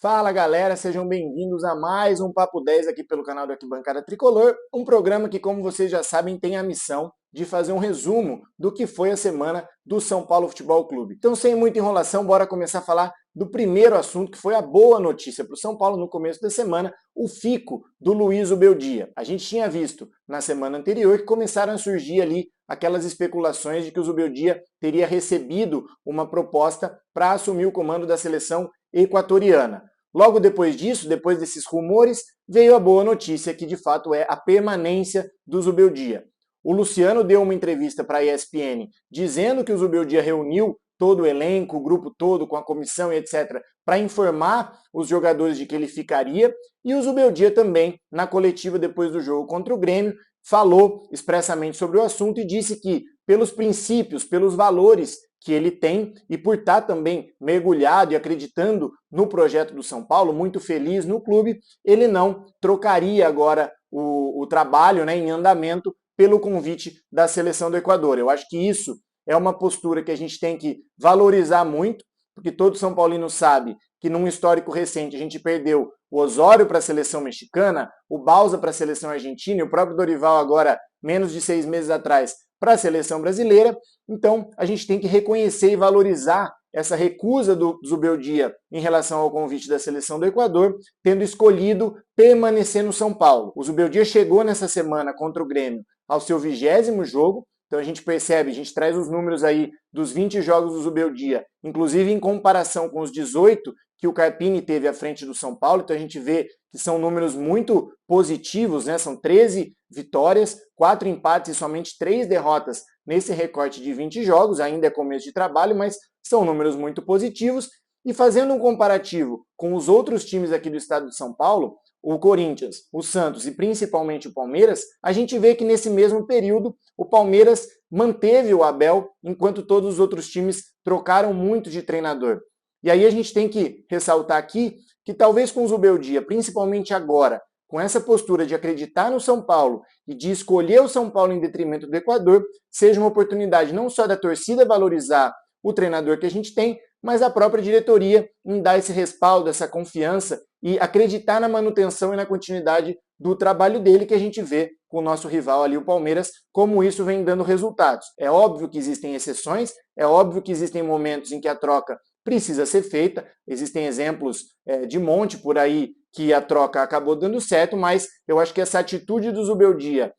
Fala galera, sejam bem-vindos a mais um Papo 10 aqui pelo canal do Arquibancada Tricolor, um programa que, como vocês já sabem, tem a missão de fazer um resumo do que foi a semana do São Paulo Futebol Clube. Então, sem muita enrolação, bora começar a falar do primeiro assunto, que foi a boa notícia para o São Paulo no começo da semana, o fico do Luiz Ubeldia. A gente tinha visto na semana anterior que começaram a surgir ali aquelas especulações de que o Zubeldia teria recebido uma proposta para assumir o comando da seleção equatoriana. Logo depois disso, depois desses rumores, veio a boa notícia que de fato é a permanência do Zubeldia. O Luciano deu uma entrevista para a ESPN dizendo que o Zubeldia reuniu todo o elenco, o grupo todo, com a comissão e etc., para informar os jogadores de que ele ficaria, e o Zubeldia também, na coletiva depois do jogo contra o Grêmio, falou expressamente sobre o assunto e disse que, pelos princípios, pelos valores que ele tem e por estar também mergulhado e acreditando no projeto do São Paulo, muito feliz no clube, ele não trocaria agora o trabalho, né, em andamento pelo convite da seleção do Equador. Eu acho que isso é uma postura que a gente tem que valorizar muito, porque todo São Paulino sabe que num histórico recente a gente perdeu o Osório para a seleção mexicana, o Bausa para a seleção argentina e o próprio Dorival agora, menos de 6 meses atrás, para a seleção brasileira. Então a gente tem que reconhecer e valorizar essa recusa do Zubeldia em relação ao convite da seleção do Equador, tendo escolhido permanecer no São Paulo. O Zubeldia chegou nessa semana contra o Grêmio ao seu 20º jogo, então a gente percebe, a gente traz os números aí dos 20 jogos do Zubeldia, inclusive em comparação com os 18 que o Carpini teve à frente do São Paulo, então a gente vê que são números muito positivos, né? São 13 vitórias, 4 empates e somente 3 derrotas nesse recorte de 20 jogos, ainda é começo de trabalho, mas são números muito positivos. E fazendo um comparativo com os outros times aqui do estado de São Paulo, o Corinthians, o Santos e principalmente o Palmeiras, a gente vê que nesse mesmo período o Palmeiras manteve o Abel, enquanto todos os outros times trocaram muito de treinador. E aí a gente tem que ressaltar aqui que talvez com o Zubeldia, principalmente agora, com essa postura de acreditar no São Paulo e de escolher o São Paulo em detrimento do Equador, seja uma oportunidade não só da torcida valorizar o treinador que a gente tem, mas a própria diretoria em dar esse respaldo, essa confiança e acreditar na manutenção e na continuidade do trabalho dele, que a gente vê com o nosso rival ali, o Palmeiras, como isso vem dando resultados. É óbvio que existem exceções, é óbvio que existem momentos em que a troca precisa ser feita, existem exemplos de monte por aí que a troca acabou dando certo, mas eu acho que essa atitude do Zubeldia,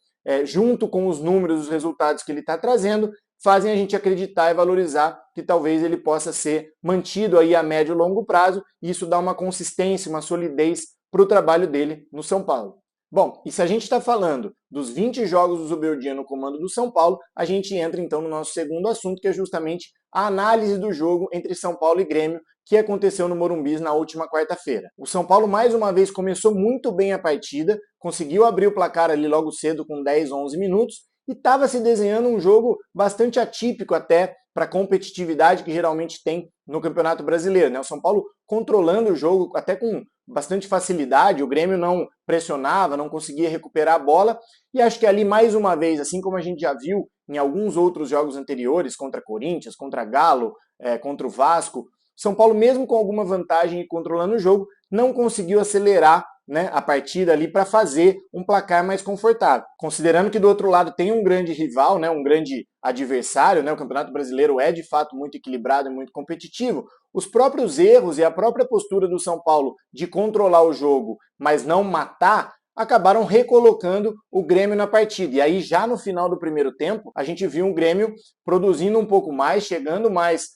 junto com os números, os resultados que ele está trazendo, fazem a gente acreditar e valorizar que talvez ele possa ser mantido aí a médio e longo prazo, e isso dá uma consistência, uma solidez para o trabalho dele no São Paulo. Bom, e se a gente está falando dos 20 jogos do Zubeldia no comando do São Paulo, a gente entra então no nosso segundo assunto, que é justamente a análise do jogo entre São Paulo e Grêmio, que aconteceu no Morumbi na última quarta-feira. O São Paulo mais uma vez começou muito bem a partida, conseguiu abrir o placar ali logo cedo com 10, 11 minutos, e estava se desenhando um jogo bastante atípico até para a competitividade que geralmente tem no Campeonato Brasileiro, né? O São Paulo controlando o jogo até com bastante facilidade, o Grêmio não pressionava, não conseguia recuperar a bola, e acho que ali mais uma vez, assim como a gente já viu em alguns outros jogos anteriores, contra Corinthians, contra Galo, contra o Vasco, São Paulo mesmo com alguma vantagem e controlando o jogo, não conseguiu acelerar, né, a partida ali para fazer um placar mais confortável. Considerando que do outro lado tem um grande rival, né, um grande adversário, né, o Campeonato Brasileiro é de fato muito equilibrado e muito competitivo, os próprios erros e a própria postura do São Paulo de controlar o jogo, mas não matar, acabaram recolocando o Grêmio na partida. E aí já no final do primeiro tempo, a gente viu um Grêmio produzindo um pouco mais, chegando mais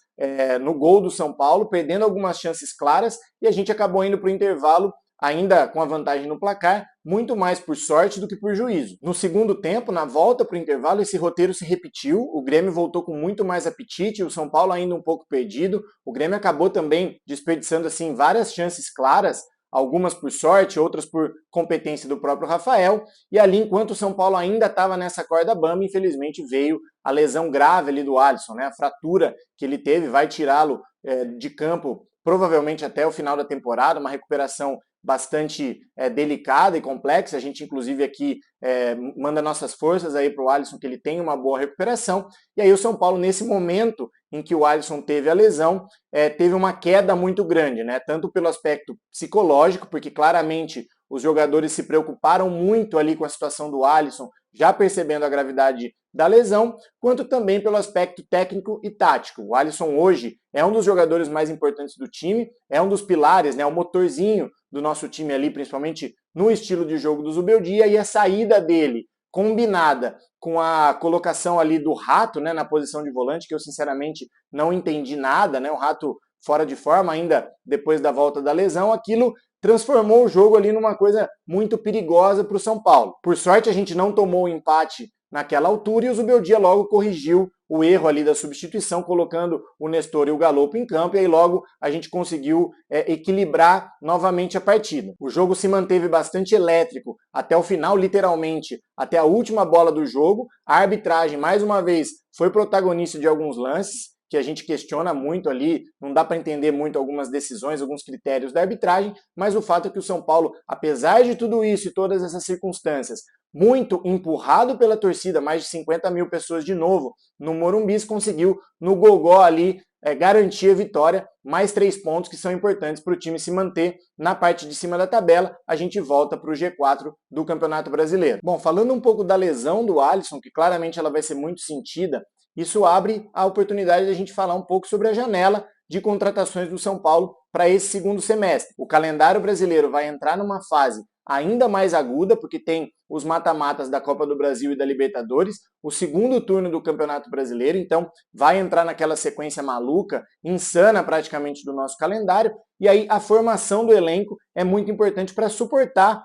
no gol do São Paulo, perdendo algumas chances claras, e a gente acabou indo para o intervalo ainda com a vantagem no placar, muito mais por sorte do que por juízo. No segundo tempo, na volta para o intervalo, esse roteiro se repetiu, o Grêmio voltou com muito mais apetite, o São Paulo ainda um pouco perdido, o Grêmio acabou também desperdiçando assim várias chances claras, algumas por sorte, outras por competência do próprio Rafael, e ali enquanto o São Paulo ainda estava nessa corda bamba, infelizmente veio a lesão grave ali do Alisson, né? A fratura que ele teve vai tirá-lo de campo provavelmente até o final da temporada, uma recuperação bastante delicada e complexa. A gente, inclusive, aqui manda nossas forças aí para o Alisson, que ele tenha uma boa recuperação. E aí o São Paulo, nesse momento em que o Alisson teve a lesão, teve uma queda muito grande, né? Tanto pelo aspecto psicológico, porque claramente os jogadores se preocuparam muito ali com a situação do Alisson, já percebendo a gravidade da lesão, quanto também pelo aspecto técnico e tático. O Alisson hoje é um dos jogadores mais importantes do time, é um dos pilares, né, o motorzinho do nosso time ali, principalmente no estilo de jogo do Zubeldia, e a saída dele, combinada com a colocação ali do Rato, né, na posição de volante, que eu sinceramente não entendi nada, né, o Rato fora de forma ainda depois da volta da lesão, aquilo transformou o jogo ali numa coisa muito perigosa para o São Paulo. Por sorte, a gente não tomou o empate naquela altura e o Zubeldia logo corrigiu o erro ali da substituição, colocando o Nestor e o Galopo em campo, e aí logo a gente conseguiu equilibrar novamente a partida. O jogo se manteve bastante elétrico até o final, literalmente, até a última bola do jogo. A arbitragem, mais uma vez, foi protagonista de alguns lances, que a gente questiona muito ali, não dá para entender muito algumas decisões, alguns critérios da arbitragem, mas o fato é que o São Paulo, apesar de tudo isso e todas essas circunstâncias, muito empurrado pela torcida, mais de 50 mil pessoas de novo no Morumbi, conseguiu no gogó ali garantir a vitória, mais 3 pontos que são importantes para o time se manter na parte de cima da tabela. A gente volta para o G4 do Campeonato Brasileiro. Bom, falando um pouco da lesão do Alisson, que claramente ela vai ser muito sentida, isso abre a oportunidade de a gente falar um pouco sobre a janela de contratações do São Paulo para esse segundo semestre. O calendário brasileiro vai entrar numa fase ainda mais aguda, porque tem os mata-matas da Copa do Brasil e da Libertadores, o segundo turno do Campeonato Brasileiro, então vai entrar naquela sequência maluca, insana praticamente do nosso calendário, e aí a formação do elenco é muito importante para suportar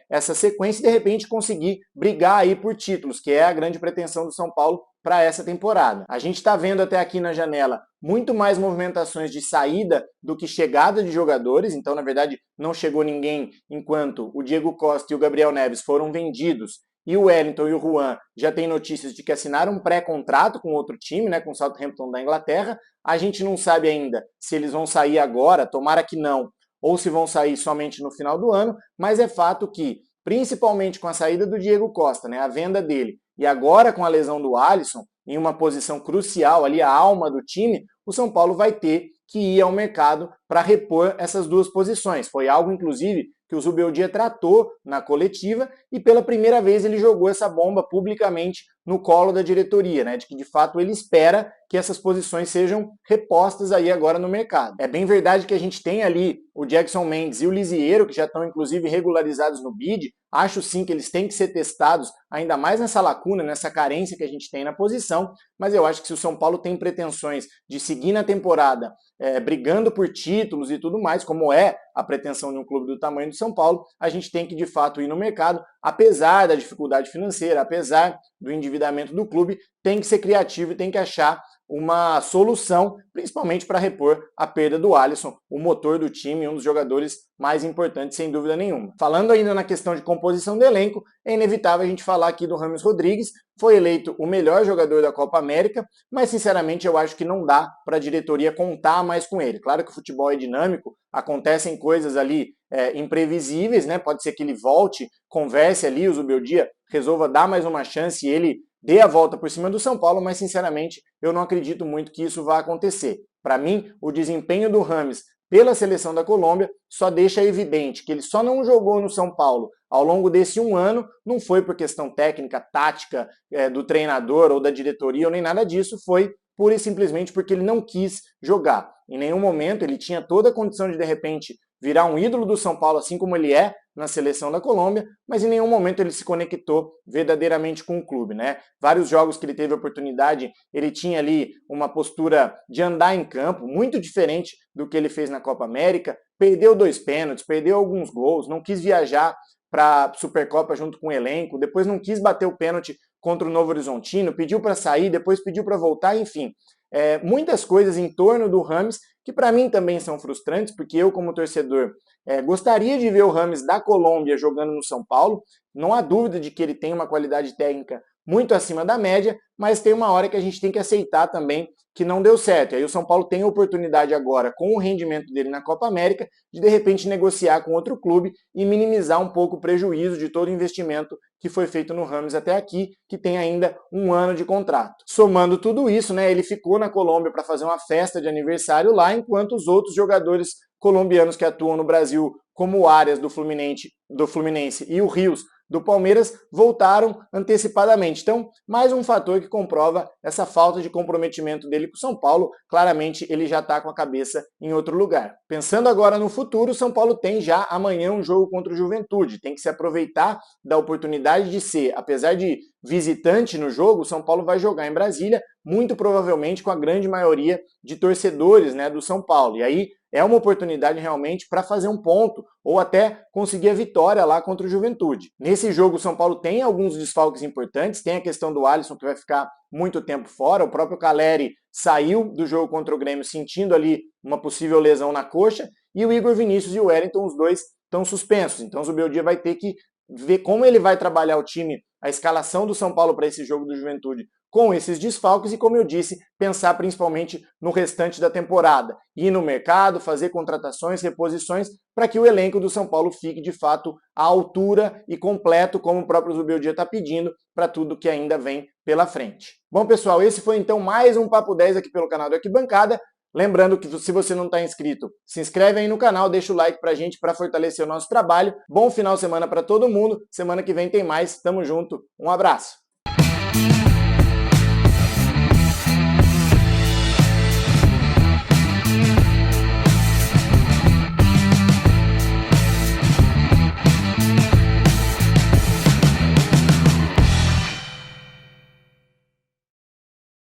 essa sequência e de repente conseguir brigar aí por títulos, que é a grande pretensão do São Paulo para essa temporada. A gente está vendo até aqui na janela muito mais movimentações de saída do que chegada de jogadores, então na verdade não chegou ninguém enquanto o Diego Costa e o Gabriel Neves foram vendidos e o Wellington e o Juan já têm notícias de que assinaram um pré-contrato com outro time, né, com o Southampton da Inglaterra. A gente não sabe ainda se eles vão sair agora, tomara que não, ou se vão sair somente no final do ano, mas é fato que, principalmente com a saída do Diego Costa, né, a venda dele, e agora com a lesão do Alisson, em uma posição crucial, ali a alma do time, o São Paulo vai ter que ir ao mercado para repor essas duas posições. Foi algo, inclusive, que o Zubeldia tratou na coletiva e pela primeira vez ele jogou essa bomba publicamente no colo da diretoria, né, de que de fato ele espera que essas posições sejam repostas aí agora no mercado. É bem verdade que a gente tem ali o Jackson Mendes e o Lisieiro, que já estão inclusive regularizados no BID. Acho sim que eles têm que ser testados, ainda mais nessa lacuna, nessa carência que a gente tem na posição, mas eu acho que se o São Paulo tem pretensões de seguir na temporada brigando por títulos e tudo mais, como é a pretensão de um clube do tamanho do São Paulo, a gente tem que de fato ir no mercado, apesar da dificuldade financeira, apesar do endividamento do clube, tem que ser criativo e tem que achar uma solução, principalmente para repor a perda do Alisson, o motor do time, um dos jogadores mais importantes, sem dúvida nenhuma. Falando ainda na questão de composição do elenco, é inevitável a gente falar aqui do Rames Rodrigues, foi eleito o melhor jogador da Copa América, mas sinceramente eu acho que não dá para a diretoria contar mais com ele. Claro que o futebol é dinâmico, acontecem coisas ali imprevisíveis, né? Pode ser que ele volte, converse ali, o Zubeldia resolva dar mais uma chance e ele dê a volta por cima do São Paulo, mas sinceramente eu não acredito muito que isso vá acontecer. Para mim, o desempenho do Rames pela seleção da Colômbia só deixa evidente que ele só não jogou no São Paulo ao longo desse um ano, não foi por questão técnica, tática do treinador ou da diretoria ou nem nada disso, foi pura e simplesmente porque ele não quis jogar. Em nenhum momento ele tinha toda a condição de repente virar um ídolo do São Paulo, assim como ele é na seleção da Colômbia, mas em nenhum momento ele se conectou verdadeiramente com o clube, né? Vários jogos que ele teve oportunidade, ele tinha ali uma postura de andar em campo, muito diferente do que ele fez na Copa América, perdeu 2 pênaltis, perdeu alguns gols, não quis viajar para a Supercopa junto com o elenco, depois não quis bater o pênalti contra o Novo Horizontino, pediu para sair, depois pediu para voltar, enfim. Muitas coisas em torno do Rames que para mim também são frustrantes, porque eu como torcedor gostaria de ver o Rames da Colômbia jogando no São Paulo, não há dúvida de que ele tem uma qualidade técnica muito acima da média, mas tem uma hora que a gente tem que aceitar também que não deu certo. E aí o São Paulo tem a oportunidade agora, com o rendimento dele na Copa América, de repente negociar com outro clube e minimizar um pouco o prejuízo de todo o investimento que foi feito no Rames até aqui, que tem ainda um ano de contrato. Somando tudo isso, né, ele ficou na Colômbia para fazer uma festa de aniversário lá, enquanto os outros jogadores colombianos que atuam no Brasil, como o Arias do Fluminense e o Rios do Palmeiras, voltaram antecipadamente. Então, mais um fator que comprova essa falta de comprometimento dele com o São Paulo. Claramente, ele já está com a cabeça em outro lugar. Pensando agora no futuro, o São Paulo tem já amanhã um jogo contra o Juventude. Tem que se aproveitar da oportunidade de ser, apesar de visitante no jogo, o São Paulo vai jogar em Brasília, muito provavelmente com a grande maioria de torcedores, né, do São Paulo. E aí é uma oportunidade realmente para fazer um ponto ou até conseguir a vitória lá contra o Juventude. Nesse jogo o São Paulo tem alguns desfalques importantes, tem a questão do Alisson que vai ficar muito tempo fora, o próprio Caleri saiu do jogo contra o Grêmio sentindo ali uma possível lesão na coxa, e o Igor Vinícius e o Wellington, os dois estão suspensos. Então o Zubeldia vai ter que ver como ele vai trabalhar o time, a escalação do São Paulo para esse jogo do Juventude com esses desfalques e, como eu disse, pensar principalmente no restante da temporada. Ir no mercado, fazer contratações, reposições, para que o elenco do São Paulo fique, de fato, à altura e completo, como o próprio Zubeldia está pedindo, para tudo que ainda vem pela frente. Bom, pessoal, esse foi então mais um Papo 10 aqui pelo canal do Arquibancada. Lembrando que se você não está inscrito, se inscreve aí no canal, deixa o like pra gente para fortalecer o nosso trabalho. Bom final de semana para todo mundo. Semana que vem tem mais. Tamo junto. Um abraço.